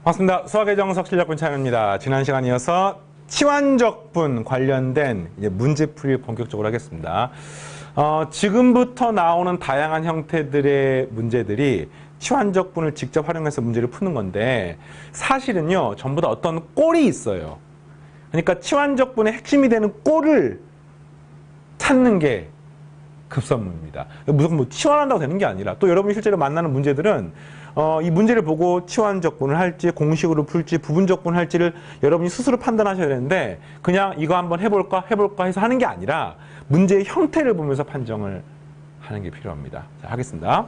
반갑습니다. 수학의 정석 실력분 차영입니다. 지난 시간에 이어서 치환적분 관련된 이제 문제풀이를 본격적으로 하겠습니다. 지금부터 나오는 다양한 형태들의 문제들이 치환적분을 직접 활용해서 문제를 푸는 건데 사실은요 전부 다 어떤 꼴이 있어요. 그러니까 치환적분의 핵심이 되는 꼴을 찾는 게 급선무입니다. 무조건 뭐 치환한다고 되는 게 아니라 또 여러분이 실제로 만나는 문제들은 이 문제를 보고 치환적분을 할지 공식으로 풀지 부분적분을 할지를 여러분이 스스로 판단하셔야 되는데 그냥 이거 한번 해볼까 해서 하는 게 아니라 문제의 형태를 보면서 판정을 하는 게 필요합니다. 자, 하겠습니다.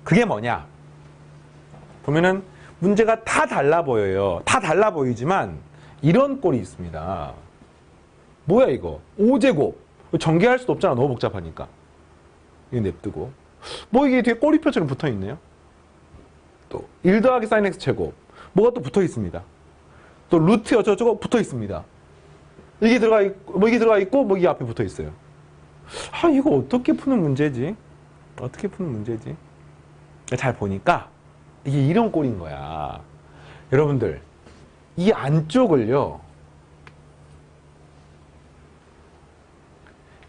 그게 뭐냐? 보면은 문제가 다 달라 보여요. 다 달라 보이지만 이런 꼴이 있습니다. 뭐야 이거? 5제곱. 전개할 수도 없잖아. 너무 복잡하니까. 이거 냅두고. 뭐 이게 뒤에 꼬리표처럼 붙어 있네요. 또 1 더하기 sin x 제곱. 뭐가 또 붙어 있습니다. 또 루트 어쩌고저쩌고 붙어 있습니다. 이게 들어가 있고, 뭐 이게 앞에 붙어 있어요. 아, 이거 어떻게 푸는 문제지? 어떻게 푸는 문제지? 잘 보니까 이게 이런 꼴인 거야. 여러분들, 이 안쪽을요.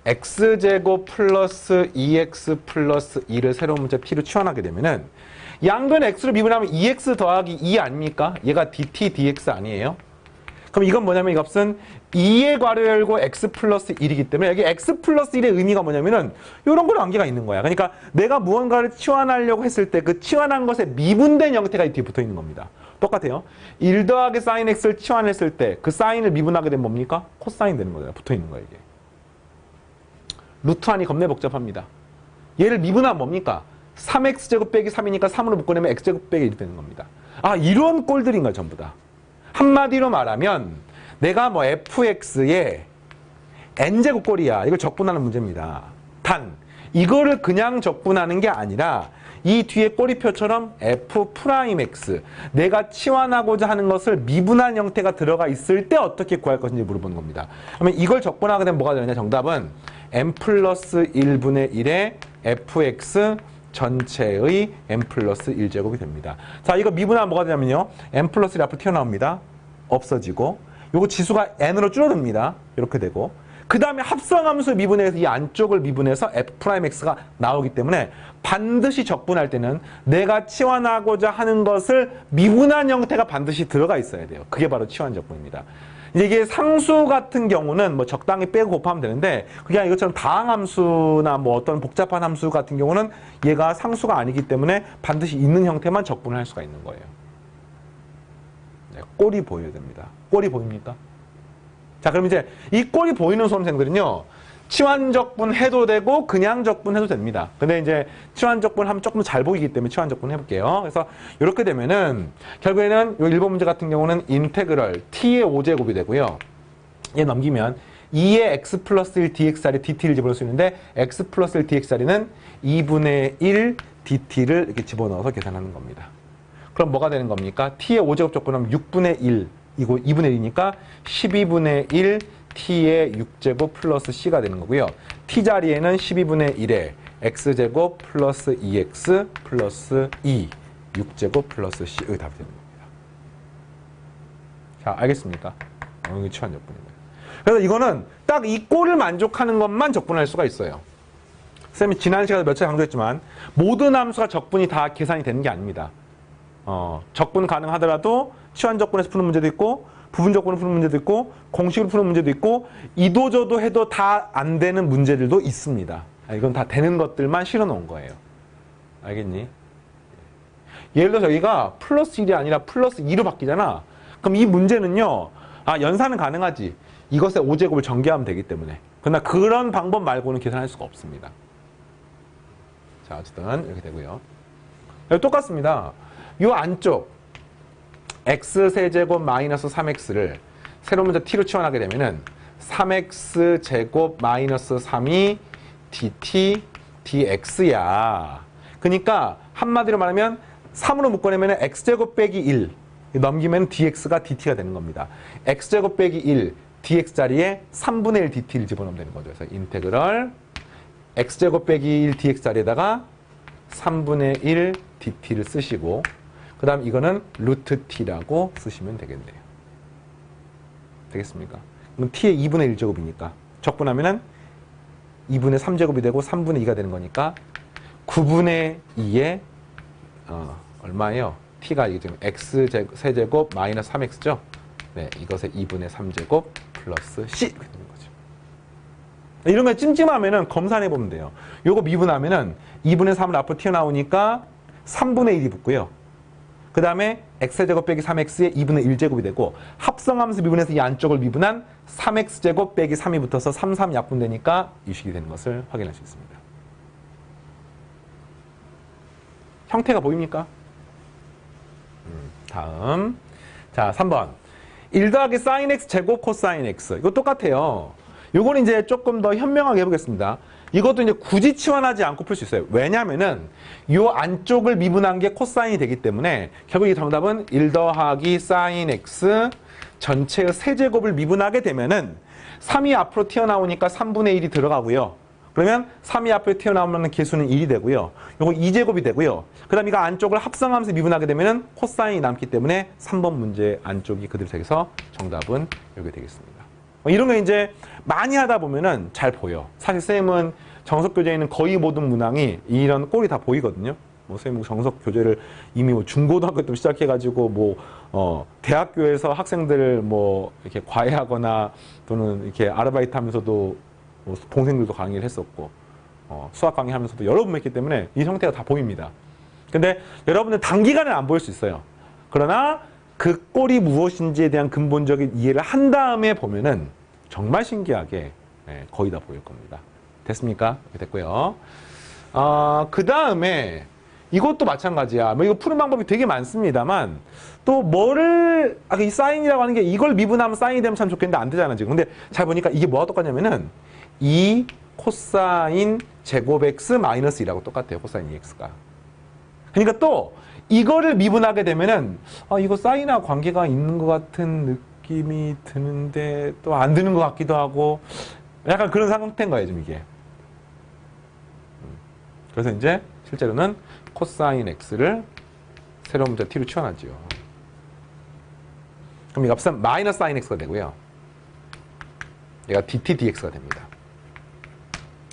x제곱 플러스 2x 플러스 2를 새로운 문자 t로 치환하게 되면은 양변 x로 미분하면 2x 더하기 2 아닙니까? 얘가 dt, dx 아니에요? 그럼 이건 뭐냐면 이 값은 2의 괄호 열고 x 플러스 1이기 때문에 여기 x 플러스 1의 의미가 뭐냐면은 이런 거로 관계가 있는 거야. 그러니까 내가 무언가를 치환하려고 했을 때 그 치환한 것에 미분된 형태가 이 뒤에 붙어 있는 겁니다. 똑같아요. 1 더하기 sin x를 치환했을 때 그 사인을 미분하게 되면 뭡니까? 코사인 되는 거잖아요. 붙어 있는 거야, 이게. 루트안이 겁내 복잡합니다. 얘를 미분하면 뭡니까? 3x제곱 빼기 3이니까 3으로 묶어내면 x제곱 빼기 1이 되는 겁니다. 아, 이런 꼴들인 거야, 전부 다. 한마디로 말하면 내가 뭐 fx의 n제곱 꼴이야. 이걸 적분하는 문제입니다. 단, 이거를 그냥 적분하는 게 아니라 이 뒤에 꼬리표처럼 f'x 내가 치환하고자 하는 것을 미분한 형태가 들어가 있을 때 어떻게 구할 것인지 물어보는 겁니다. 그러면 이걸 적분하게 되면 뭐가 되느냐? 정답은 n 플러스 1분의 1의 fx 전체의 n 플러스 1제곱이 됩니다. 자, 이거 미분하면 뭐가 되냐면요. n 플러스 1 앞으로 튀어나옵니다. 없어지고 요거 지수가 n으로 줄어듭니다. 이렇게 되고 그 다음에 합성함수 미분해서 이 안쪽을 미분해서 f'x가 나오기 때문에 반드시 적분할 때는 내가 치환하고자 하는 것을 미분한 형태가 반드시 들어가 있어야 돼요. 그게 바로 치환 적분입니다. 이제 이게 상수 같은 경우는 뭐 적당히 빼고 곱하면 되는데 그게 이것처럼 다항함수나 뭐 어떤 복잡한 함수 같은 경우는 얘가 상수가 아니기 때문에 반드시 있는 형태만 적분을 할 수가 있는 거예요. 네, 꼴이 보여야 됩니다. 꼴이 보입니까? 자, 그럼 이제 이 꼴이 보이는 수험생들은요. 치환적분 해도 되고 그냥 적분 해도 됩니다. 근데 이제 치환적분 하면 조금 잘 보이기 때문에 치환적분 해볼게요. 그래서 이렇게 되면은 결국에는 이 1번 문제 같은 경우는 인테그럴 t의 5제곱이 되고요. 얘 넘기면 2의 x 플러스 1 dx짜리 dt를 집어넣을 수 있는데 x 플러스 1 dx짜리는 2분의 1 dt를 이렇게 집어넣어서 계산하는 겁니다. 그럼 뭐가 되는 겁니까? t의 5제곱 적분하면 6분의 1 이거 2분의 1이니까 12분의 1 t의 6제곱 플러스 c가 되는 거고요. t 자리에는 12분의 1에 x제곱 플러스 2x 플러스 2 6제곱 플러스 c의 답이 되는 겁니다. 자, 알겠습니까? 이게 치환 적분입니다. 그래서 이거는 딱 이 꼴을 만족하는 것만 적분할 수가 있어요. 쌤이 지난 시간에 몇 차례 강조했지만 모든 함수가 적분이 다 계산이 되는 게 아닙니다. 적분 가능하더라도 치환 적분에서 푸는 문제도 있고 부분 적분으로 푸는 문제도 있고 공식으로 푸는 문제도 있고 이도저도 해도 다 안 되는 문제들도 있습니다. 이건 다 되는 것들만 실어 놓은 거예요. 알겠니? 예를 들어서 여기가 플러스 1이 아니라 플러스 2로 바뀌잖아. 그럼 이 문제는요. 연산은 가능하지. 이것의 5제곱을 전개하면 되기 때문에. 그러나 그런 방법 말고는 계산할 수가 없습니다. 자, 어쨌든 이렇게 되고요. 여기 똑같습니다. 이 안쪽 x세제곱 마이너스 3x를 새로운 문자 t로 치환하게 되면은 3x제곱 마이너스 3이 dt dx야. 그러니까 한마디로 말하면 3으로 묶어내면 x제곱 빼기 1 넘기면 dx가 dt가 되는 겁니다. x제곱 빼기 1 dx 자리에 3분의 1 dt를 집어넣으면 되는 거죠. 그래서 인테그럴 x제곱 빼기 1 dx 자리에다가 3분의 1 dt를 쓰시고 그 다음 이거는 루트 t라고 쓰시면 되겠네요. 되겠습니까? 그럼 t의 2분의 1제곱이니까 적분하면은 2분의 3제곱이 되고 3분의 2가 되는 거니까 9분의 2에 얼마예요? t가 이게 지금 x 세제곱 마이너스 3x죠? 네, 이것의 2분의 3제곱 플러스 c 이렇게 되는 거죠. 이런 거 찜찜하면은 검산해 보면 돼요. 요거 미분하면은 2분의 3을 앞으로 튀어나오니까 3분의 1이 붙고요. 그 다음에 x제곱 빼기 3x의 2분의 1제곱이 되고 합성하면서 미분해서 이 안쪽을 미분한 3x제곱 빼기 3이 붙어서 3, 3 약분되니까 이 식이 되는 것을 확인할 수 있습니다. 형태가 보입니까? 다음 자 3번 1 더하기 sin x 제곱 코사인 x 이거 똑같아요. 요거는 이제 조금 더 현명하게 해보겠습니다. 이것도 이제 굳이 치환하지 않고 풀 수 있어요. 왜냐면은 요 안쪽을 미분한 게 코사인이 되기 때문에 결국 이 정답은 1 더하기 sin x 전체의 세제곱을 미분하게 되면은 3이 앞으로 튀어나오니까 3분의 1이 들어가고요. 그러면 3이 앞으로 튀어나오면 개수는 1이 되고요. 요거 2제곱이 되고요. 그 다음 이거 안쪽을 합성하면서 미분하게 되면은 코사인이 남기 때문에 3번 문제 안쪽이 그대로 되서 정답은 이렇게 되겠습니다. 이런 거 이제 많이 하다 보면은 잘 보여. 사실 쌤은 정석 교재에 있는 거의 모든 문항이 이런 꼴이 다 보이거든요. 뭐 쌤은 정석 교재를 이미 뭐 중고등학교 때 시작해가지고 뭐 대학교에서 학생들 뭐 이렇게 과외하거나 또는 이렇게 아르바이트 하면서도 뭐 동생들도 강의를 했었고 수학 강의하면서도 여러 번 했기 때문에 이 형태가 다 보입니다. 근데 여러분들 단기간에 안 보일 수 있어요. 그러나 그 꼴이 무엇인지에 대한 근본적인 이해를 한 다음에 보면은 정말 신기하게 거의 다 보일 겁니다. 됐습니까? 됐고요. 그 다음에 이것도 마찬가지야. 뭐 이거 푸는 방법이 되게 많습니다만 또 뭐를 이 사인이라고 하는 게 이걸 미분하면 사인이 되면 참 좋겠는데 안 되잖아 지금. 근데 잘 보니까 이게 뭐가 똑같냐면은 2 코사인 제곱 x 마이너스 2라고 똑같아요. 코사인 2x가. 그러니까 또 이거를 미분하게 되면은 이거 사인하고 관계가 있는 것 같은 느낌이 드는데 또 안 드는 것 같기도 하고 약간 그런 상태인 거예요 지금 이게. 그래서 이제 실제로는 코사인 x를 새로운 문자 t로 치환하죠. 그럼 이 값은 마이너스 사인 x가 되고요. 얘가 dt dx가 됩니다.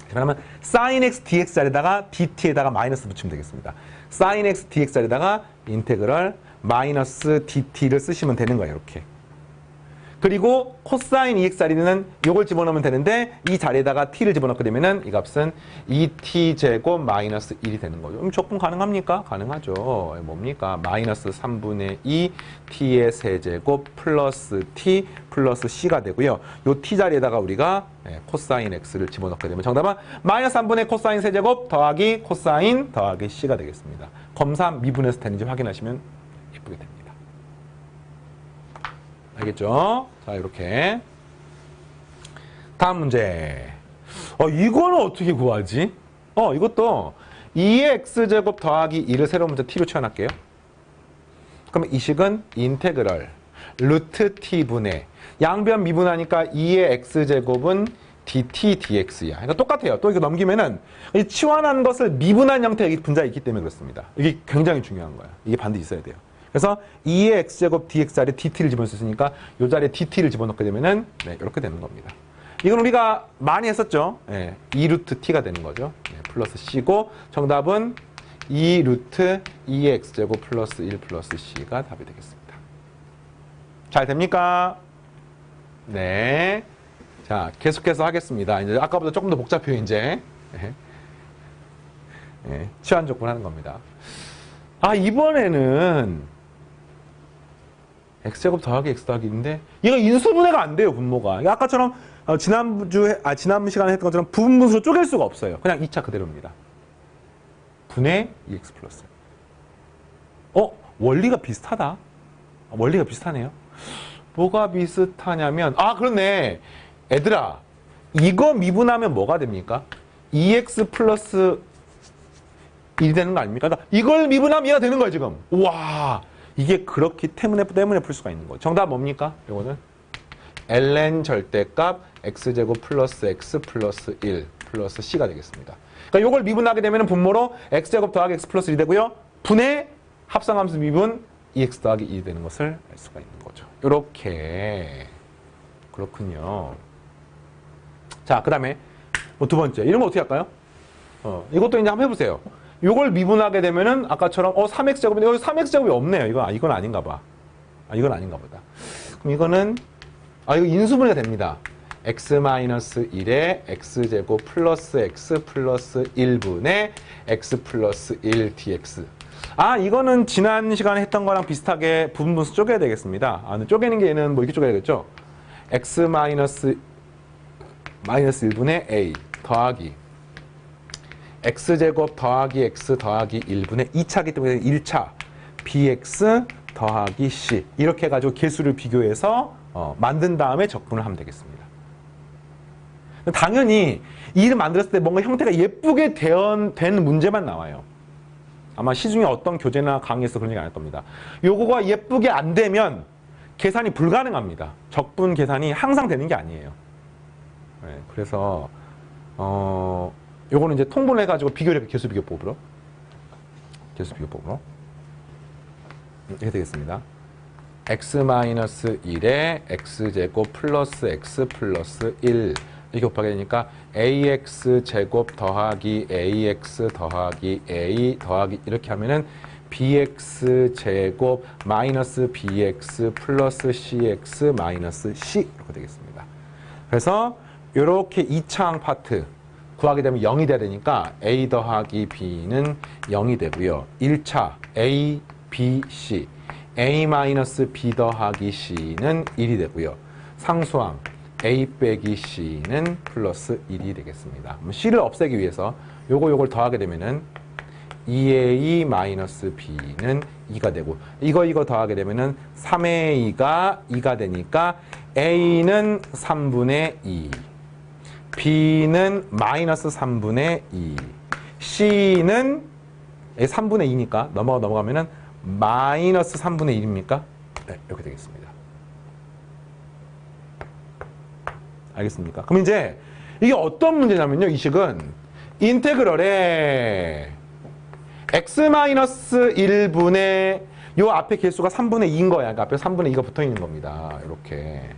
그러면 sin x dx 자리에다가 dt에다가 마이너스 붙이면 되겠습니다. sin x dx 자리에다가 인테그럴 마이너스 dt를 쓰시면 되는 거예요. 이렇게. 그리고 코사인 2x 자리는 이걸 집어넣으면 되는데 이 자리에다가 t를 집어넣게 되면은 이 값은 2t 제곱 마이너스 1이 되는 거죠. 그럼 적분 가능합니까? 가능하죠. 뭡니까? 마이너스 3분의 2 t의 세제곱 플러스 t 플러스 c가 되고요. 요 t 자리에다가 우리가 코사인 x를 집어넣게 되면 정답은 마이너스 3분의 코사인 세제곱 더하기 코사인 더하기 c가 되겠습니다. 검사 미분해서 되는지 확인하시면 예쁘게 됩니다. 알겠죠? 자, 이렇게. 다음 문제. 이거는 어떻게 구하지? 이것도 2의 x제곱 더하기 2를 새로운 문자 t로 치환할게요. 그러면 이 식은 인테그럴 루트 t분의 양변 미분하니까 2의 x제곱은 dt dx야. 그러니까 똑같아요. 또 이거 넘기면은 이 치환한 것을 미분한 형태의 분자가 있기 때문에 그렇습니다. 이게 굉장히 중요한 거야. 이게 반드시 있어야 돼요. 그래서 2의 x제곱 dx 자리에 dt를 집어넣을 수 있으니까 이 자리에 dt를 집어넣게 되면은 이렇게 되는 겁니다. 이건 우리가 많이 했었죠. 2 루트 t가 되는 거죠. 플러스 c고 정답은 2 루트 2의 x제곱 플러스 1 플러스 c가 답이 되겠습니다. 잘 됩니까? 네. 자, 계속해서 하겠습니다. 이제 아까보다 조금 더 복잡해요, 이제. 치환 조건 하는 겁니다. 이번에는 x제곱 더하기 x 더하기 2인데 얘가 인수분해가 안 돼요, 분모가. 아까처럼 지난 시간에 했던 것처럼 부분분수로 쪼갤 수가 없어요. 그냥 2차 그대로입니다. 분의 2x 플러스. 원리가 비슷하다. 원리가 비슷하네요. 뭐가 비슷하냐면 그렇네. 애들아, 이거 미분하면 뭐가 됩니까? 2x 플러스 1이 되는 거 아닙니까? 그러니까 이걸 미분하면 얘가 되는 거야, 지금. 우와, 이게 그렇기 때문에 풀 수가 있는 거예요. 정답 뭡니까? 이거는 ln 절대값 x제곱 플러스 x 플러스 1 플러스 c가 되겠습니다. 그러니까 이걸 미분하게 되면 분모로 x제곱 더하기 x 플러스 1이 되고요. 분의 합성함수 미분 EX 더하기 2 되는 것을 알 수가 있는 거죠. 요렇게. 그렇군요. 자, 그 다음에 뭐 두 번째. 이런 거 어떻게 할까요? 이것도 이제 한번 해보세요. 요걸 미분하게 되면은 아까처럼 3x제곱인데 여기 3x제곱이 없네요. 이건 아닌가 봐. 이건 아닌가 보다. 그럼 이거는 이거 인수분해가 됩니다. x-1에 x제곱 플러스 x 플러스 1분의 x 플러스 1 dx. 이거는 지난 시간에 했던 거랑 비슷하게 부분분수 쪼개야 되겠습니다. 근데 쪼개는 게 얘는 뭐 이렇게 쪼개야 되겠죠? x-1분의 a 더하기 x제곱 더하기 x 더하기 1분의 2차기 때문에 1차 bx 더하기 c 이렇게 해가지고 개수를 비교해서 만든 다음에 적분을 하면 되겠습니다. 당연히 이 일을 만들었을 때 뭔가 형태가 예쁘게 된 문제만 나와요. 아마 시중에 어떤 교재나 강의에서 그런 얘기 안 할 겁니다. 요거가 예쁘게 안 되면 계산이 불가능합니다. 적분 계산이 항상 되는 게 아니에요. 네, 그래서 요거는 이제 통분을 해가지고 비교를 개수 비교법으로 이렇게 되겠습니다. x-1에 x제곱 플러스 x 플러스 1 이렇게 곱하게 되니까 ax제곱 더하기 ax 더하기 a 더하기 이렇게 하면은 bx제곱 마이너스 bx 플러스 cx 마이너스 c 이렇게 되겠습니다. 그래서 이렇게 2차항 파트 구하게 되면 0이 돼야 되니까 a 더하기 b는 0이 되고요. 1차 a, b, c a 마이너스 b 더하기 c는 1이 되고요. 상수항 a 빼기 c는 플러스 1이 되겠습니다. c를 없애기 위해서 요걸 더하게 되면은 2a 마이너스 b는 2가 되고 이거 더하게 되면은 3a가 2가 되니까 a는 3분의 2 b는 마이너스 3분의 2 c는 3분의 2니까 넘어가면은 마이너스 3분의 1입니까? 네, 이렇게 되겠습니다. 알겠습니까? 그럼 이제 이게 어떤 문제냐면요. 이 식은 인테그럴에 x-1분의 요 앞에 개수가 3분의 2인 거야. 그러니까 앞에 3분의 2가 붙어 있는 겁니다. 이렇게.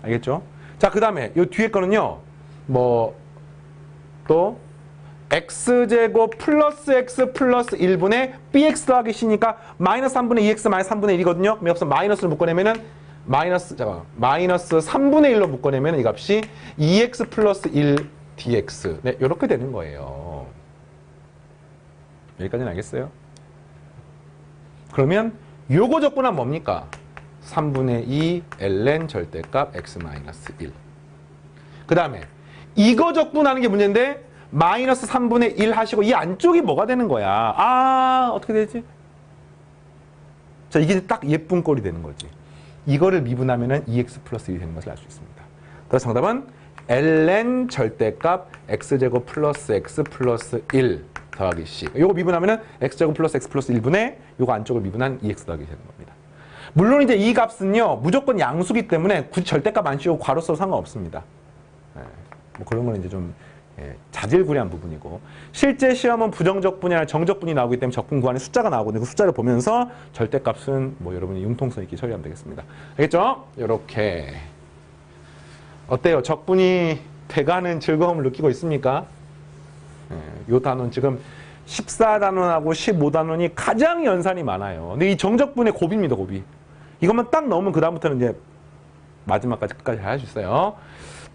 알겠죠? 자, 그 다음에 요 뒤에 거는요. 또 x제곱 플러스 x 플러스 1분의 bx 더하기 c니까 마이너스 3분의 2x 마이너스 3분의 1이거든요. 그럼 여기서 마이너스를 묶어내면은 마이너스 3분의 1로 묶어내면 이 값이 2x 플러스 1 dx. 네, 이렇게 되는 거예요. 여기까지는 알겠어요? 그러면 요거 적분하면 뭡니까? 3분의 2 ln 절대값 x 마이너스 1. 그 다음에 이거 적분하는 게 문제인데 마이너스 3분의 1 하시고 이 안쪽이 뭐가 되는 거야? 어떻게 되지? 자, 이게 딱 예쁜 꼴이 되는 거지. 이거를 미분하면은 2x 플러스 1이 되는 것을 알 수 있습니다. 그래서 정답은 ln 절대값 x제곱 플러스 x 플러스 1 더하기 c. 요거 미분하면은 x제곱 플러스 x 플러스 1분의 요거 안쪽을 미분한 2x 더하기 되는 겁니다. 물론 이제 이 값은요 무조건 양수기 때문에 굳이 절대값 안 씌우고 괄호 써도 상관없습니다. 뭐 그런 건 이제 좀 자질구레한 부분이고, 실제 시험은 부정적분이 아니라 정적분이 나오기 때문에 적분 구하는 숫자가 나오거든요. 그 숫자를 보면서 절대값은 뭐 여러분이 융통성 있게 처리하면 되겠습니다. 알겠죠? 요렇게. 어때요? 적분이 돼가는 즐거움을 느끼고 있습니까? 요 단원 지금 14단원하고 15단원이 가장 연산이 많아요. 근데 이 정적분의 고비입니다, 고비. 이것만 딱 넣으면 그 다음부터는 이제 마지막까지 끝까지 할 수 있어요.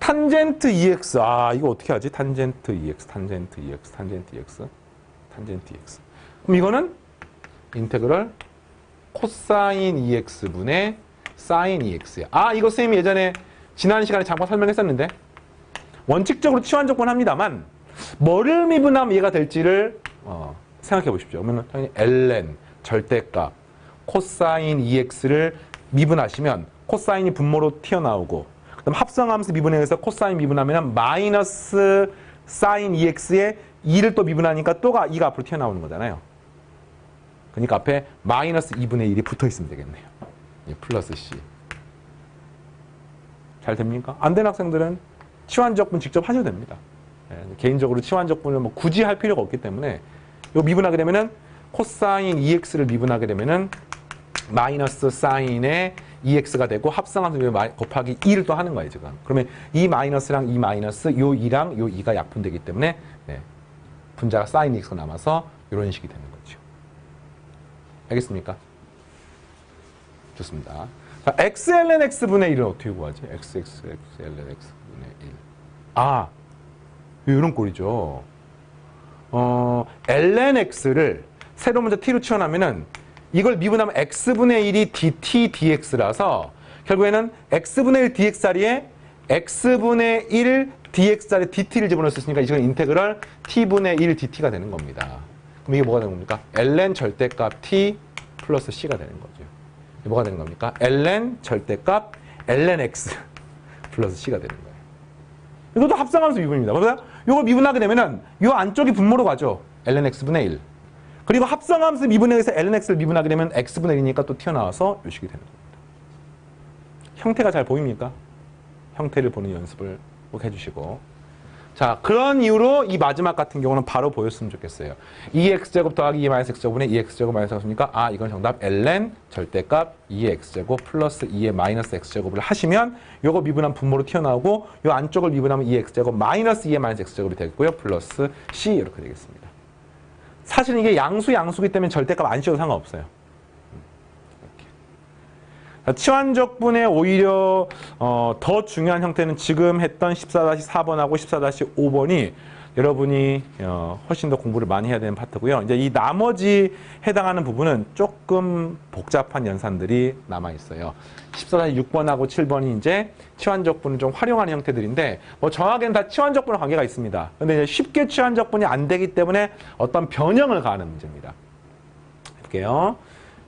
탄젠트 EX. 이거 어떻게 하지? 탄젠트 EX, 탄젠트 EX, 탄젠트 EX, 탄젠트 EX. 그럼 이거는 인테그럴 코사인 EX분의 사인 EX야. 이거 선생님이 예전에 지난 시간에 잠깐 설명했었는데, 원칙적으로 치환적분 합니다만 뭐를 미분하면 이해가 될지를 생각해 보십시오. 그러면 당연히 ln 절대값 코사인 EX를 미분하시면 코사인이 분모로 튀어나오고, 그다음 합성함수 미분해서 코사인 미분하면 마이너스 사인 EX에 2를 또 미분하니까 또가 2가 앞으로 튀어나오는 거잖아요. 그러니까 앞에 마이너스 2분의 1이 붙어 있으면 되겠네요. 플러스 C. 잘 됩니까? 안 된 학생들은 치환적분 직접 하셔도 됩니다. 개인적으로 치환적분을 뭐 굳이 할 필요가 없기 때문에 이거 미분하게 되면은 코사인 EX를 미분하게 되면은 마이너스 사인의 EX가 되고 합성함수 곱하기 2를 또 하는 거예요, 지금. 그러면 이 마이너스랑 이 마이너스, 요 2랑 요 2가 약분되기 때문에 네, 분자가 사인 EX가 남아서 이런 식이 되는 거죠. 알겠습니까? 좋습니다. 자, XLN X분의 1은 어떻게 구하지? XLN X분의 1. 아, 이런 꼴이죠. ln X를 새로 문자 t로 치환하면은 이걸 미분하면 x분의 1이 dt dx라서 결국에는 x분의 1 dx 자리에 x분의 1 dx 자리에 dt를 집어넣을 수 있으니까 이건 인테그럴 t분의 1 dt가 되는 겁니다. 그럼 이게 뭐가 되는 겁니까? ln 절대값 t 플러스 c가 되는 거죠. 이게 뭐가 되는 겁니까? ln 절대값 ln x 플러스 c가 되는 거예요. 이것도 합성함수 미분입니다. 그래서 이걸 미분하게 되면은 이 안쪽이 분모로 가죠. ln x분의 1. 그리고 합성함수 미분에 의해서 ln x를 미분하게 되면 x분의 1이니까 또 튀어나와서 이 식이 되는 겁니다. 형태가 잘 보입니까? 형태를 보는 연습을 꼭 해주시고. 자, 그런 이유로 이 마지막 같은 경우는 바로 보였으면 좋겠어요. 2x제곱 더하기 2-x제곱분의 2x제곱 마이너스 x니까 아, 이건 정답 ln 절대값 2x제곱 플러스 2의 마이너스 x제곱을 하시면 요거 미분한 분모로 튀어나오고 요 안쪽을 미분하면 2x제곱 마이너스 2의 마이너스 x제곱이 되겠고요. 플러스 c 이렇게 되겠습니다. 사실 이게 양수이기 때문에 절대값 안 씌워도 상관없어요. 이렇게. 치환적분의 오히려 더 중요한 형태는 지금 했던 14-4번하고 14-5번이 여러분이 훨씬 더 공부를 많이 해야 되는 파트고요. 이제 이 나머지 해당하는 부분은 조금 복잡한 연산들이 남아 있어요. 14-6번하고 7번이 이제 치환적분을 좀 활용하는 형태들인데 뭐 정확하게는 다 치환적분과 관계가 있습니다. 근데 이제 쉽게 치환적분이 안 되기 때문에 어떤 변형을 가하는 문제입니다. 해볼게요.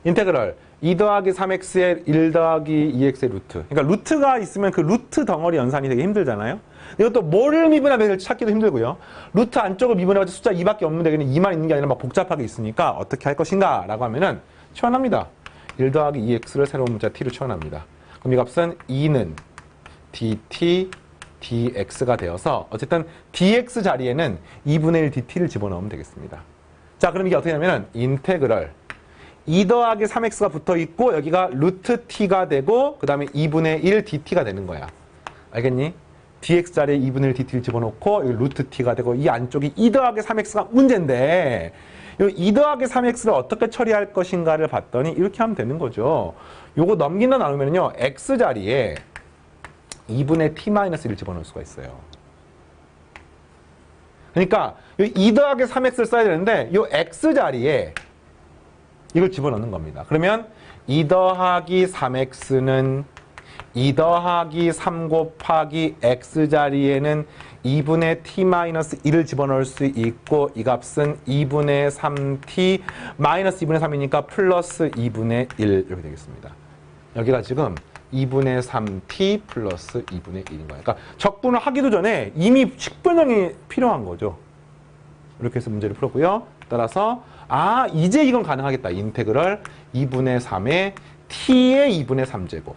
인테그럴 2 더하기 3x의 1 더하기 2x의 루트. 그러니까 루트가 있으면 그 루트 덩어리 연산이 되게 힘들잖아요. 이것도 뭐를 미분하면 될지 찾기도 힘들고요. 루트 안쪽을 미분해가지고 숫자 2밖에 없는데 그냥 2만 있는 게 아니라 막 복잡하게 있으니까 어떻게 할 것인가 라고 하면은 치환합니다. 1 더하기 2x를 새로운 문자 t로 치환합니다. 그럼 이 값은 2는 dt dx가 되어서 어쨌든 dx 자리에는 2분의 1 dt를 집어넣으면 되겠습니다. 자, 그럼 이게 어떻게 하냐면은 인테그럴 2 더하기 3x가 붙어 있고 여기가 루트 t가 되고 그 다음에 2분의 1 dt가 되는 거야. 알겠니? dx 자리에 2분의 1 dt를 집어넣고 여기 루트 t가 되고 이 안쪽이 2 더하기 3x가 문제인데 이 2 더하기 3x를 어떻게 처리할 것인가를 봤더니 이렇게 하면 되는 거죠. 요거 넘긴다 나누면요 x 자리에 2분의 t-1을 집어넣을 수가 있어요. 그러니까 이 2 더하기 3x를 써야 되는데 이 x 자리에 이걸 집어넣는 겁니다. 그러면 2 더하기 3x는 2 더하기 3 곱하기 x 자리에는 2분의 t-1을 집어넣을 수 있고 이 값은 2분의 3t 마이너스 2분의 3이니까 플러스 2분의 1 이렇게 되겠습니다. 여기가 지금 2분의 3t 플러스 2분의 1인 거예요. 그러니까 적분을 하기도 전에 이미 식변형이 필요한 거죠. 이렇게 해서 문제를 풀었고요. 따라서 아, 이제 이건 가능하겠다. 인테그럴 2분의 3의 t의 2분의 3제곱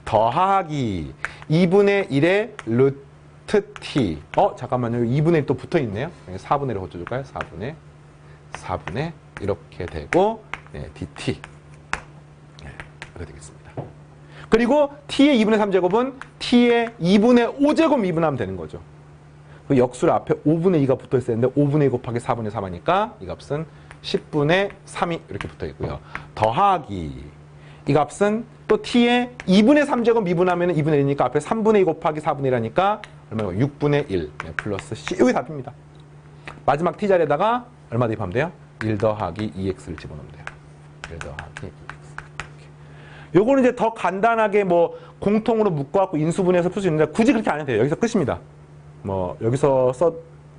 더하기 2분의 1의 루트 t. 잠깐만요. 2분의 1 또 붙어 있네요. 4분의 1을 고쳐줄까요? 4분의 이렇게 되고 네, dt. 네, 이렇게 되겠습니다. 그리고 t의 2분의 3제곱은 t의 2분의 5제곱 미분하면 되는 거죠. 그 역수를 앞에 5분의 2가 붙어 있어야 되는데 5분의 2 곱하기 4분의 3 하니까 이 값은 10분의 3이 이렇게 붙어 있고요. 더하기 이 값은 또 t의 2분의 3제곱 미분하면 2분의 1이니까 앞에 3분의 2 곱하기 4분의 1하니까 얼마예요? 6분의 1 네, 플러스 c. 이게 답입니다. 마지막 t 자리에다가 얼마 대입하면 돼요? 1 더하기 2x를 집어넣으면 돼요. 1 더하기 2x. 요거는 이제 더 간단하게 뭐 공통으로 묶어갖고 인수분해해서 풀 수 있는데 굳이 그렇게 안 해도 돼요. 여기서 끝입니다. 뭐 여기서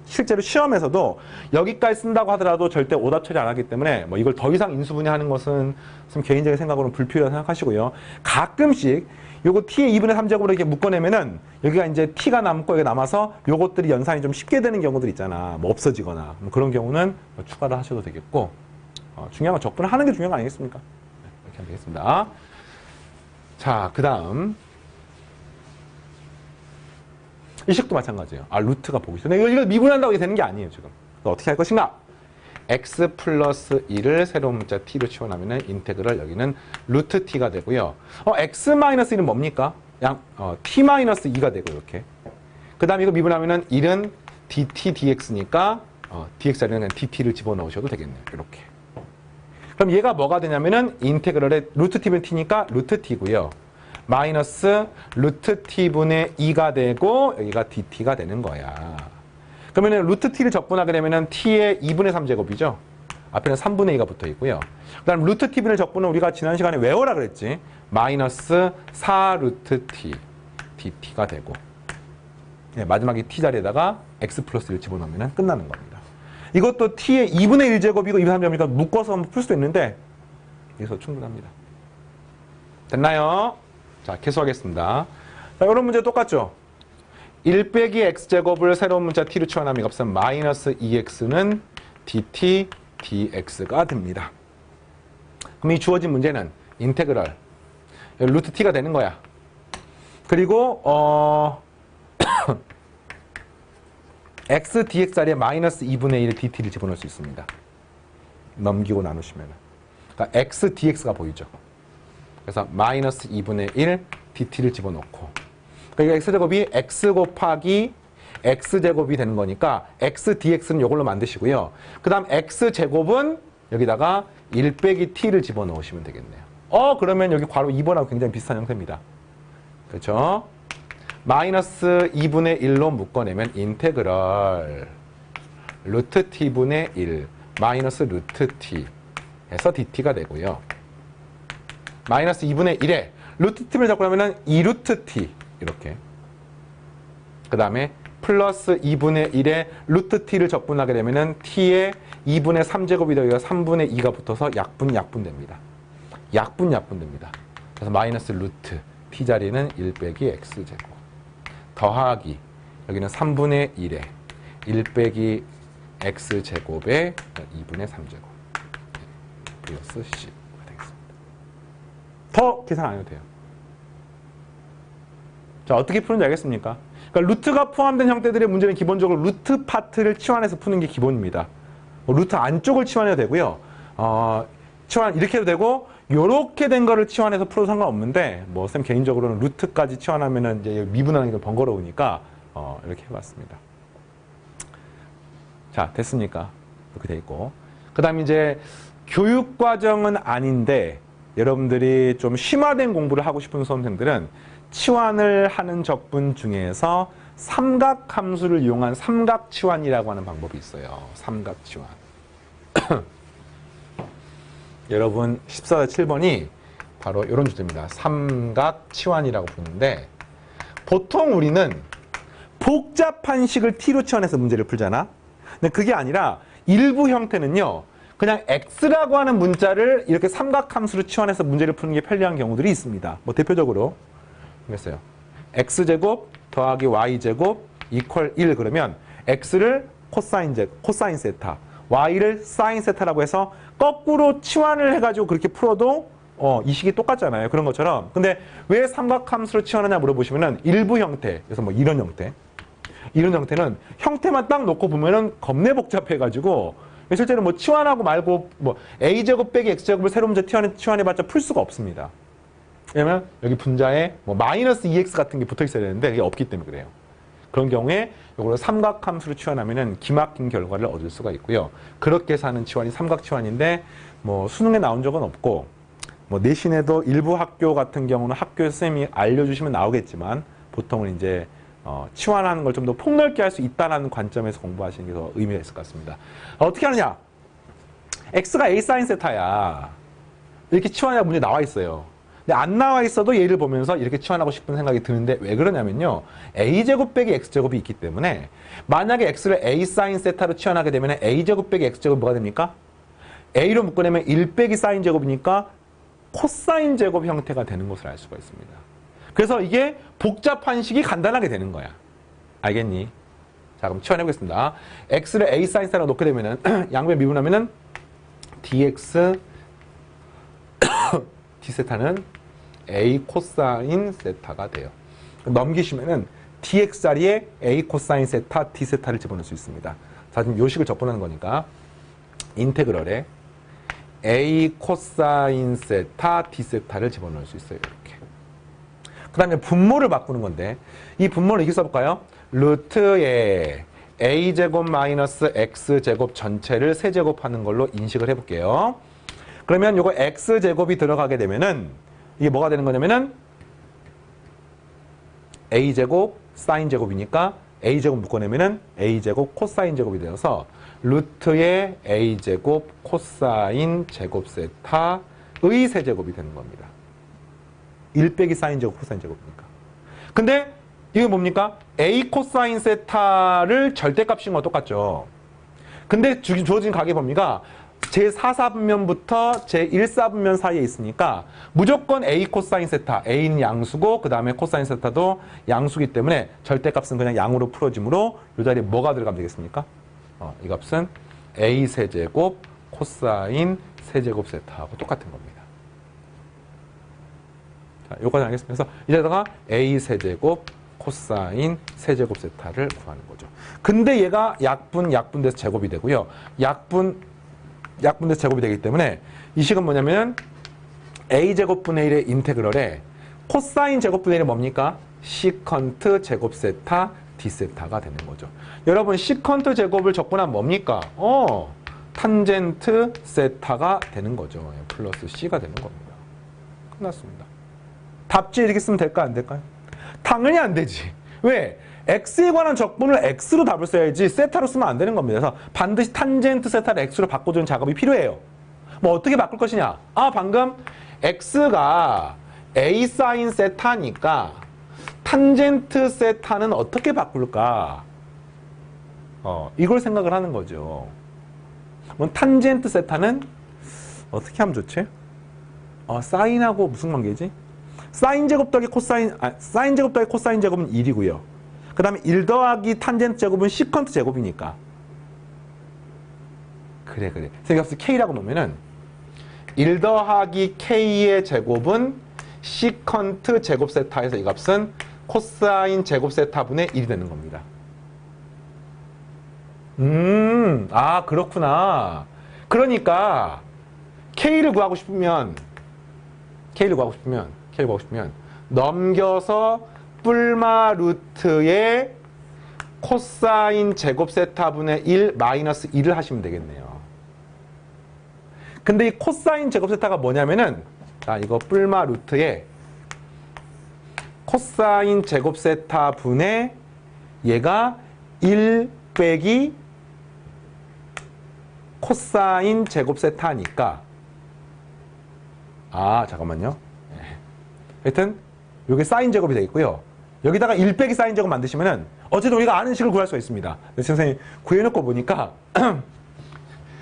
실제로 시험에서도 여기까지 쓴다고 하더라도 절대 오답 처리 안 하기 때문에 뭐 이걸 더 이상 인수분해하는 것은 좀 개인적인 생각으로는 불필요하다고 생각하시고요. 가끔씩 요거 t의 2분의 3제곱으로 이렇게 묶어내면은 여기가 이제 t가 남고 여기 남아서 요것들이 연산이 좀 쉽게 되는 경우들 있잖아. 뭐 없어지거나 뭐 그런 경우는 뭐 추가를 하셔도 되겠고 중요한 건 적분을 하는 게 중요한 거 아니겠습니까? 네, 이렇게 하면 되겠습니다. 자, 그 다음 이 식도 마찬가지예요. 아, 루트가 보기 싫어. 이거 미분한다고 되는 게 아니에요, 지금. 어떻게 할 것인가? x 플러스 2를 새로운 문자 t로 치환하면 인테그럴 여기는 루트 t가 되고요. x 마이너스 1은 뭡니까? t 마이너스 2가 되고 이렇게. 그 다음에 이거 미분하면은 1은 dt dx니까 dx 자리는 그냥 dt를 집어넣으셔도 되겠네요. 이렇게. 그럼 얘가 뭐가 되냐면은 인테그럴의 루트 t분의 t니까 루트 t고요. 마이너스 루트 t분의 2가 되고 여기가 dt가 되는 거야. 그러면은 루트 t를 적분하게 되면은 t의 2분의 3제곱이죠. 앞에는 3분의 2가 붙어 있고요. 그 다음 루트 t분의 적분은 우리가 지난 시간에 외워라 그랬지. 마이너스 4 루트 t dt가 되고 네, 마지막에 t 자리에다가 x 플러스 1 집어넣으면 끝나는 겁니다. 이것도 t의 2분의 1제곱이고 2분의 3제곱이니까 묶어서 한번 풀 수도 있는데 여기서 충분합니다. 됐나요? 자, 계속하겠습니다. 자, 이런 문제 똑같죠? 1 빼기 x제곱을 새로운 문자 t로 치환하면 값은 마이너스 2x는 dt dx가 됩니다. 그럼 이 주어진 문제는 인테그럴 루트 t가 되는 거야. 그리고 x dx 자리에 마이너스 2분의 1 dt를 집어넣을 수 있습니다. 넘기고 나누시면 그러니까 x dx가 보이죠. 그래서 마이너스 2분의 1 dt를 집어넣고 그러니까 x제곱이 x 곱하기 x제곱이 되는 거니까 x dx는 이걸로 만드시고요. 그 다음 x제곱은 여기다가 1 빼기 t를 집어넣으시면 되겠네요. 그러면 여기 괄호 2번하고 굉장히 비슷한 형태입니다. 그렇죠? 마이너스 2분의 1로 묶어내면 인테그럴 루트 t분의 1 마이너스 루트 t 해서 dt가 되고요. 마이너스 2분의 1에 루트 t를 잡고 나면은 2루트 t 이렇게. 그 다음에 플러스 2분의 1에 루트 t를 적분하게 되면은 t의 2분의 3제곱이 되어 3분의 2가 붙어서 약분 됩니다. 약분 됩니다. 그래서 마이너스 루트 t 자리는 1 빼기 x제곱 더하기 여기는 3분의 1에 1 빼기 x제곱에 2분의 3제곱 플러스 c가 되겠습니다. 더 계산 안 해도 돼요. 자, 어떻게 푸는지 알겠습니까? 그러니까 루트가 포함된 형태들의 문제는 기본적으로 루트 파트를 치환해서 푸는 게 기본입니다. 루트 안쪽을 치환해도 되고요. 치환 이렇게 해도 되고 요렇게 된 거를 치환해서 풀어도 상관없는데 쌤 개인적으로는 루트까지 치환하면은 이제 미분하는 게 번거로우니까 이렇게 해봤습니다. 자, 됐습니까? 이렇게 돼 있고. 그 다음에 이제 교육과정은 아닌데 여러분들이 좀 심화된 공부를 하고 싶은 수험생들은 치환을 하는 적분 중에서 삼각함수를 이용한 삼각치환이라고 하는 방법이 있어요. 삼각치환. 여러분 14-7번이 바로 이런 주제입니다. 삼각치환이라고 부르는데 보통 우리는 복잡한 식을 t로 치환해서 문제를 풀잖아. 근데 그게 아니라 일부 형태는요. 그냥 x라고 하는 문자를 이렇게 삼각함수로 치환해서 문제를 푸는 게 편리한 경우들이 있습니다. 대표적으로 그랬어요. x제곱 더하기 y제곱 이퀄 1 그러면 x를 코사인 세타 y를 사인 세타라고 해서 거꾸로 치환을 해가지고 그렇게 풀어도 이 식이 똑같잖아요. 그런 것처럼. 근데 왜 삼각함수로 치환하냐 물어보시면은 일부 형태, 그래서 이런 형태. 이런 형태는 형태만 딱 놓고 보면은 겁내 복잡해가지고 실제로 치환하고 말고 a제곱 빼기 x제곱을 새로운 문제 치환해봤자 풀 수가 없습니다. 왜냐면 여기 분자에 마이너스 2x 같은 게 붙어 있어야 되는데 그게 없기 때문에 그래요. 그런 경우에 이걸 삼각함수로 치환하면은 기막힌 결과를 얻을 수가 있고요. 그렇게 해서 하는 치환이 삼각치환인데 수능에 나온 적은 없고 내신에도 일부 학교 같은 경우는 학교 쌤이 알려주시면 나오겠지만 보통은 이제 치환하는 걸 좀 더 폭넓게 할 수 있다는 관점에서 공부하시는 게 더 의미가 있을 것 같습니다. 어떻게 하느냐? x가 a 사인 세타야. 이렇게 치환하는 문제 나와 있어요. 근데 안 나와 있어도 얘를 보면서 이렇게 치환하고 싶은 생각이 드는데 왜 그러냐면요. a제곱 빼기 x제곱이 있기 때문에 만약에 x를 a 사인 세타로 치환하게 되면 a제곱 빼기 x제곱이 뭐가 됩니까? a로 묶어내면 1 빼기 사인 제곱이니까 코사인 제곱 형태가 되는 것을 알 수가 있습니다. 그래서 이게 복잡한 식이 간단하게 되는 거야. 알겠니? 자, 그럼 치환해보겠습니다. x를 a 사인 세타로 놓게 되면은 양변 미분하면은 dx d세타는 a 코사인 세타가 돼요. 넘기시면은 dx 자리에 a 코사인 세타 d세타를 집어넣을 수 있습니다. 자, 지금 요 식을 적분하는 거니까 인테그럴에 A 코사인 세타 D 세타를 집어넣을 수 있어요. 이렇게. 그 다음에 분모를 바꾸는 건데 이 분모를 이렇게 써볼까요? 루트에 A제곱 마이너스 X제곱 전체를 세제곱하는 걸로 인식을 해볼게요. 그러면 요거 X제곱이 들어가게 되면은 이게 뭐가 되는 거냐면은 A제곱 사인제곱이니까 A제곱 묶어내면은 A제곱 코사인 제곱이 되어서 루트의 A제곱 코사인 제곱 세타의 세제곱이 되는 겁니다. 1 빼기 사인 제곱 코사인 제곱이니까. 근데 이게 뭡니까? A 코사인 세타를 절대값인 거 똑같죠. 근데 주어진 각의 범위가 제4사분면부터 제1사분면 사이에 있으니까 무조건 A 코사인 세타, A는 양수고 그 다음에 코사인 세타도 양수기 때문에 절대값은 그냥 양으로 풀어지므로 이 자리에 뭐가 들어가면 되겠습니까? 이 값은 A 세제곱 코사인 세제곱 세타하고 똑같은 겁니다. 자, 여기까지 알겠습니다. 그래서 이제다가 A 세제곱 코사인 세제곱 세타를 구하는 거죠. 근데 얘가 약분돼서 제곱이 되고요. 약분돼서 제곱이 되기 때문에 이 식은 뭐냐면 A제곱분의 1의 인테그럴에 코사인 제곱분의 1은 뭡니까? 시컨트 제곱 세타 D세타가 되는 거죠. 여러분 시컨트 제곱을 적분하면 뭡니까? 탄젠트 세타가 되는 거죠. 플러스 C가 되는 겁니다. 끝났습니다. 답지 이렇게 쓰면 될까 안 될까요? 당연히 안 되지. 왜? x에 관한 적분을 x로 답을 써야지 세타로 쓰면 안 되는 겁니다. 그래서 반드시 탄젠트 세타를 x로 바꿔주는 작업이 필요해요. 뭐 어떻게 바꿀 것이냐? 방금 x가 a 사인 세타니까 탄젠트 세타는 어떻게 바꿀까? 이걸 생각을 하는 거죠. 그럼 탄젠트 세타는 어떻게 하면 좋지? 사인하고 무슨 관계지? 사인 제곱 더하기 사인 제곱 더하기 코사인 제곱은 1이고요. 그 다음에 1 더하기 탄젠트 제곱은 시컨트 제곱이니까. 그래. 이 값을 k라고 놓으면은 1 더하기 k의 제곱은 시컨트 제곱 세타에서 이 값은 코사인 제곱 세타분의 1이 되는 겁니다. 그렇구나. 그러니까 k를 구하고 싶으면 넘겨서 뿔마 루트의 코사인 제곱 세타분의 1 마이너스 1을 하시면 되겠네요. 근데 이 코사인 제곱 세타가 뭐냐면은 이거 뿔마 루트의 코사인 제곱 세타분의 얘가 1 빼기 코사인 제곱 세타니까 잠깐만요. 하여튼 이게 사인 제곱이 되겠고요. 여기다가 1 빼기 사인 제곱 만드시면은 어쨌든 우리가 아는 식을 구할 수가 있습니다. 선생님 구해놓고 보니까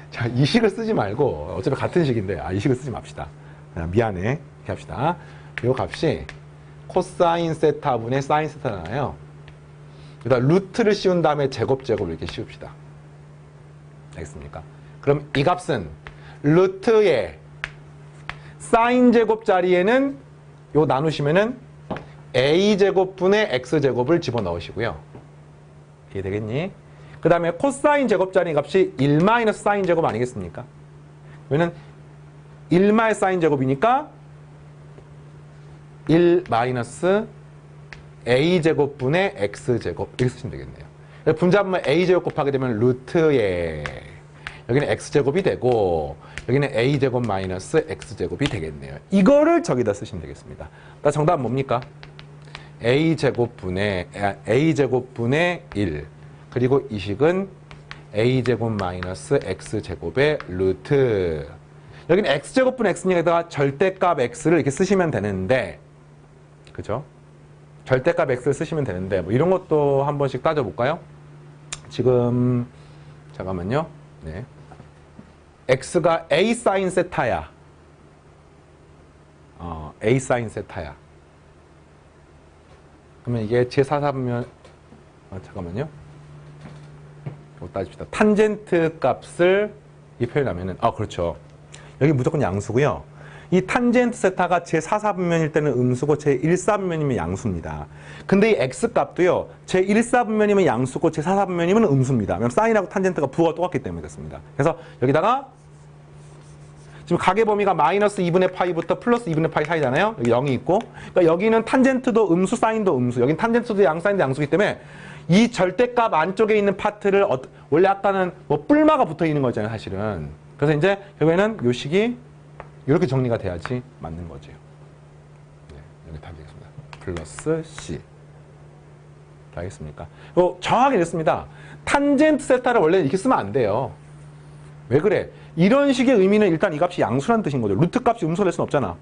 자, 이 식을 쓰지 말고 어차피 같은 식인데 이 식을 쓰지 맙시다. 미안해. 이렇게 합시다. 이 값이 코사인 세타분의 사인 세타잖아요. 여기다 루트를 씌운 다음에 제곱을 이렇게 씌웁시다. 알겠습니까? 그럼 이 값은 루트의 사인 제곱 자리에는 요 나누시면은 a제곱분의 x제곱을 집어넣으시고요. 이게 되겠니? 그 다음에 코사인 제곱 자리 값이 1 마이너스 사인 제곱 아니겠습니까? 그러면 1 마이너스 사인 제곱이니까 1 마이너스 a제곱분의 x제곱 이렇게 쓰시면 되겠네요. 분자분면 a제곱 곱하게 되면 루트에 여기는 x제곱이 되고 여기는 a제곱 마이너스 x제곱이 되겠네요. 이거를 저기다 쓰시면 되겠습니다. 그러니까 정답은 뭡니까? a제곱분의 1 그리고 이 식은 a제곱 마이너스 x제곱의 루트 여기는 x제곱분의 x니까 절대값 x를 이렇게 쓰시면 되는데 그죠? 절대값 x를 쓰시면 되는데 뭐 이런 것도 한 번씩 따져볼까요? 지금 잠깐만요. 네. x가 a 사인 세타야. a 사인 세타야. 그러면 이게 제4사분면 잠깐만요. 이거 따집시다. 탄젠트 값을 이 표현하면은 그렇죠. 여기 무조건 양수고요. 이 탄젠트 세타가 제4사분면일 때는 음수고 제1사분면이면 양수입니다. 근데 이 x값도요. 제1사분면이면 양수고 제4사분면이면 음수입니다. 왜냐면 사인하고 탄젠트가 부호가 똑같기 때문에 그렇습니다. 그래서 여기다가 지금 각의 범위가 마이너스 2분의 파이부터 플러스 2분의 파이 사이잖아요. 여기 0이 있고. 그러니까 여기는 탄젠트도 음수, 사인도 음수. 여긴 탄젠트도 양, 사인도 양수이기 때문에 이 절대값 안쪽에 있는 파트를 원래 아까는 뭐 뿔마가 붙어 있는 거잖아요, 사실은. 그래서 이제 결국에는 요 식이 이렇게 정리가 돼야지 맞는 거죠. 네, 여기 답이 되겠습니다. 플러스 C. 알겠습니까? 정확히 됐습니다. 탄젠트 세타를 원래 이렇게 쓰면 안 돼요. 왜 그래? 이런 식의 의미는 일단 이 값이 양수라는 뜻인 거죠. 루트 값이 음수가 될 수는 없잖아.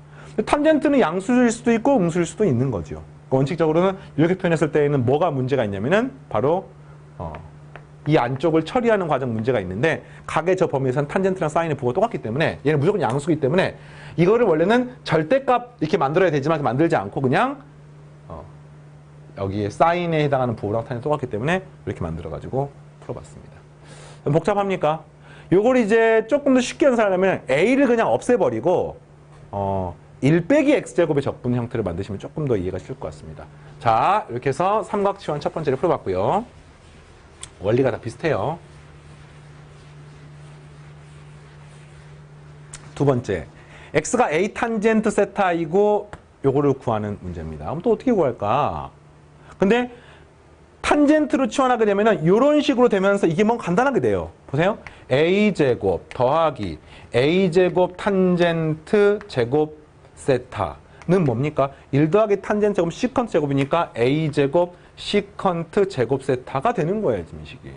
탄젠트는 양수일 수도 있고 음수일 수도 있는 거죠. 원칙적으로는 이렇게 표현했을 때에는 뭐가 문제가 있냐면은 바로 이 안쪽을 처리하는 과정 문제가 있는데 각의 저 범위에서는 탄젠트랑 사인의 부호가 똑같기 때문에 얘는 무조건 양수이기 때문에 이거를 원래는 절대값 이렇게 만들어야 되지만 만들지 않고 그냥 여기에 사인에 해당하는 부호랑 탄젠트 똑같기 때문에 이렇게 만들어가지고 풀어봤습니다. 복잡합니까? 요걸 이제 조금 더 쉽게 연산하려면 A를 그냥 없애버리고 1 빼기 X제곱의 적분 형태를 만드시면 조금 더 이해가 쉬울 것 같습니다. 자, 이렇게 해서 삼각치환 첫 번째를 풀어봤고요. 원리가 다 비슷해요. 두 번째, X가 A 탄젠트 세타이고 요거를 구하는 문제입니다. 그럼 또 어떻게 구할까? 근데 탄젠트로 치환하게 되면은 이런 식으로 되면서 이게 뭔가 간단하게 돼요. 보세요. A제곱 더하기 A제곱 탄젠트 제곱 세타는 뭡니까? 1 더하기 탄젠트 제곱 시컨트 제곱이니까 A제곱 시컨트 제곱 세타가 되는 거예요. 지금 이 식이.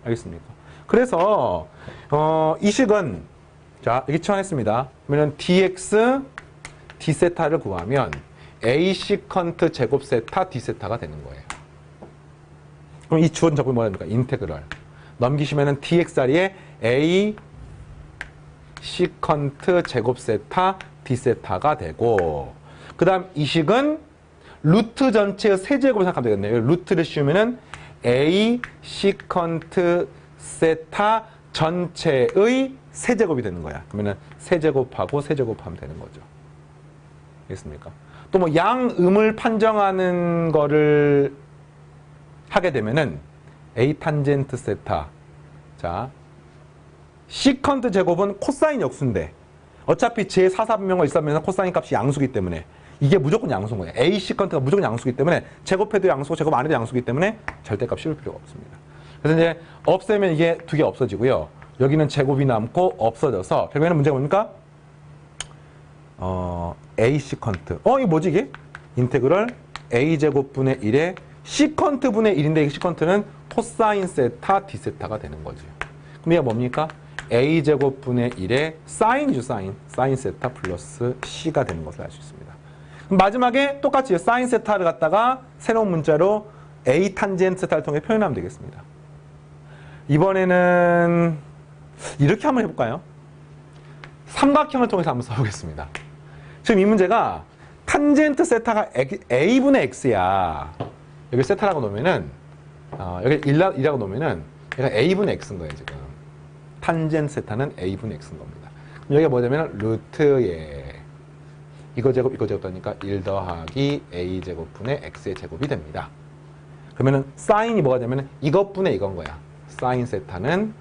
알겠습니까? 그래서 이 식은 자 이렇게 치환했습니다. 그러면 dx d세타를 구하면 A 시컨트 제곱 세타 d 세타가 되는 거예요. 그럼 이 주어진 적분이 뭐랍니까? 인테그럴. 넘기시면은 dx 자리에 A 시컨트 제곱 세타 d 세타가 되고, 그 다음 이 식은 루트 전체의 세제곱을 생각하면 되겠네요. 루트를 씌우면은 A 시컨트 세타 전체의 세제곱이 되는 거야. 그러면은 세제곱하고 세제곱하면 되는 거죠. 알겠습니까? 또 뭐 양음을 판정하는 거를 하게 되면은 A 탄젠트 세타. 자, 시컨트 제곱은 코사인 역수인데 어차피 제4사분면과 1사분면에서 코사인 값이 양수기 때문에 이게 무조건 양수인 거예요. A 시컨트가 무조건 양수기 때문에 제곱해도 양수고 제곱 안 해도 양수기 때문에 절대값 씌울 필요가 없습니다. 그래서 이제 없애면 이게 두 개 없어지고요. 여기는 제곱이 남고 없어져서 결국에는 문제가 뭡니까? A 시컨트. 이게 뭐지 이게? 인테그럴 A제곱분의 1에 시컨트 분의 1인데 이 시컨트는 코사인 세타 D세타가 되는 거죠. 그럼 얘가 뭡니까? A제곱분의 1에 사인이죠, 사인. 사인 세타 플러스 C가 되는 것을 알 수 있습니다. 그럼 마지막에 똑같이 사인 세타를 갖다가 새로운 문자로 A 탄젠트 세타를 통해 표현하면 되겠습니다. 이번에는 이렇게 한번 해볼까요? 삼각형을 통해서 한번 써보겠습니다. 지금 이 문제가 탄젠트 세타가 A분의 X야. 여기 세타라고 놓으면은, 여기 1이라고 놓으면은, 얘가 A분의 X인 거예요, 지금. 탄젠트 세타는 A분의 X인 겁니다. 그럼 여기가 뭐냐면, 루트에, 이거 제곱, 이거 제곱 더니까 1 더하기 A제곱분의 X의 제곱이 됩니다. 그러면은, 사인이 뭐가 되면은, 이것분의 이건 거야. 사인 세타는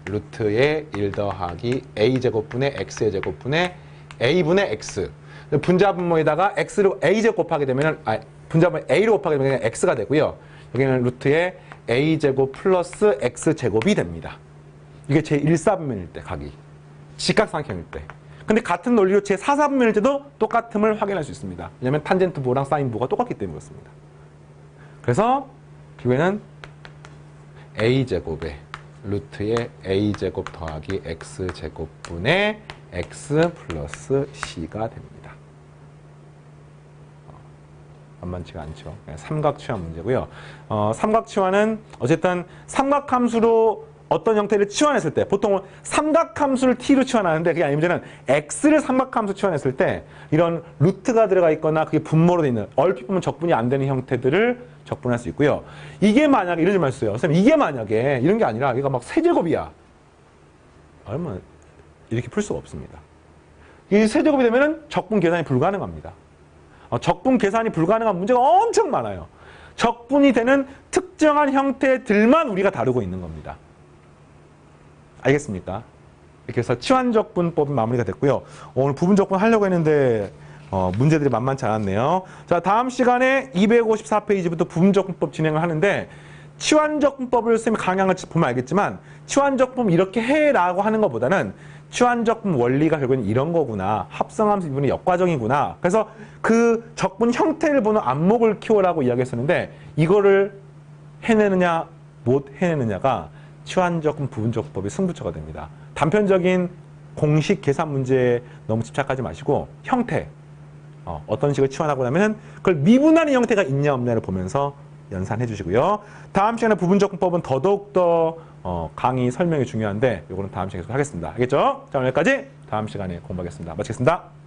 루트에 1 더하기 A제곱분의 X의 제곱분의 A분의 X. 분자분모에다가 X를 A제곱 곱하게 되면은, 분자분모 A로 곱하게 되면 X가 되고요. 여기는 루트에 A제곱 플러스 X제곱이 됩니다. 이게 제1사분면일 때, 각이. 직각삼각형일 때. 근데 같은 논리로 제4사분면일 때도 똑같음을 확인할 수 있습니다. 왜냐면 탄젠트 부호랑 사인 부호가 똑같기 때문에 그렇습니다. 그래서 결국에는 A제곱에 루트에 A제곱 더하기 X제곱분의 X 플러스 C가 됩니다. 만만치가 않죠. 삼각치환 문제고요. 삼각치환은 어쨌든 삼각함수로 어떤 형태를 치환했을 때 보통 삼각함수를 t로 치환하는데 그게 아닌 문제는 x를 삼각함수 치환했을 때 이런 루트가 들어가 있거나 그게 분모로 돼 있는 얼핏 보면 적분이 안 되는 형태들을 적분할 수 있고요. 이게 만약에 이런 말 써요. 선생님 이게 만약에 이런 게 아니라 얘가 막 세제곱이야. 얼마 이렇게 풀 수가 없습니다. 이 세제곱이 되면은 적분 계산이 불가능합니다. 적분 계산이 불가능한 문제가 엄청 많아요. 적분이 되는 특정한 형태들만 우리가 다루고 있는 겁니다. 알겠습니까? 이렇게 해서 치환적분법이 마무리가 됐고요. 오늘 부분적분 하려고 했는데 문제들이 만만치 않았네요. 자, 다음 시간에 254페이지부터 부분적분법 진행을 하는데 치환적분법을 쓰면 강양을 보면 알겠지만 치환적분 이렇게 해라고 하는 것보다는 치환적분 원리가 결국은 이런 거구나. 합성함수 이분이 역과정이구나. 그래서 그 적분 형태를 보는 안목을 키워라고 이야기했었는데 이거를 해내느냐 못 해내느냐가 치환적분 부분적분법의 승부처가 됩니다. 단편적인 공식 계산 문제에 너무 집착하지 마시고 형태 어떤 식으로 치환하고 나면 그걸 미분하는 형태가 있냐 없냐를 보면서 연산해 주시고요. 다음 시간에 부분적분법은 더더욱더 강의 설명이 중요한데 이거는 다음 시간에 계속 하겠습니다. 알겠죠? 자, 오늘 여기까지 다음 시간에 공부하겠습니다. 마치겠습니다.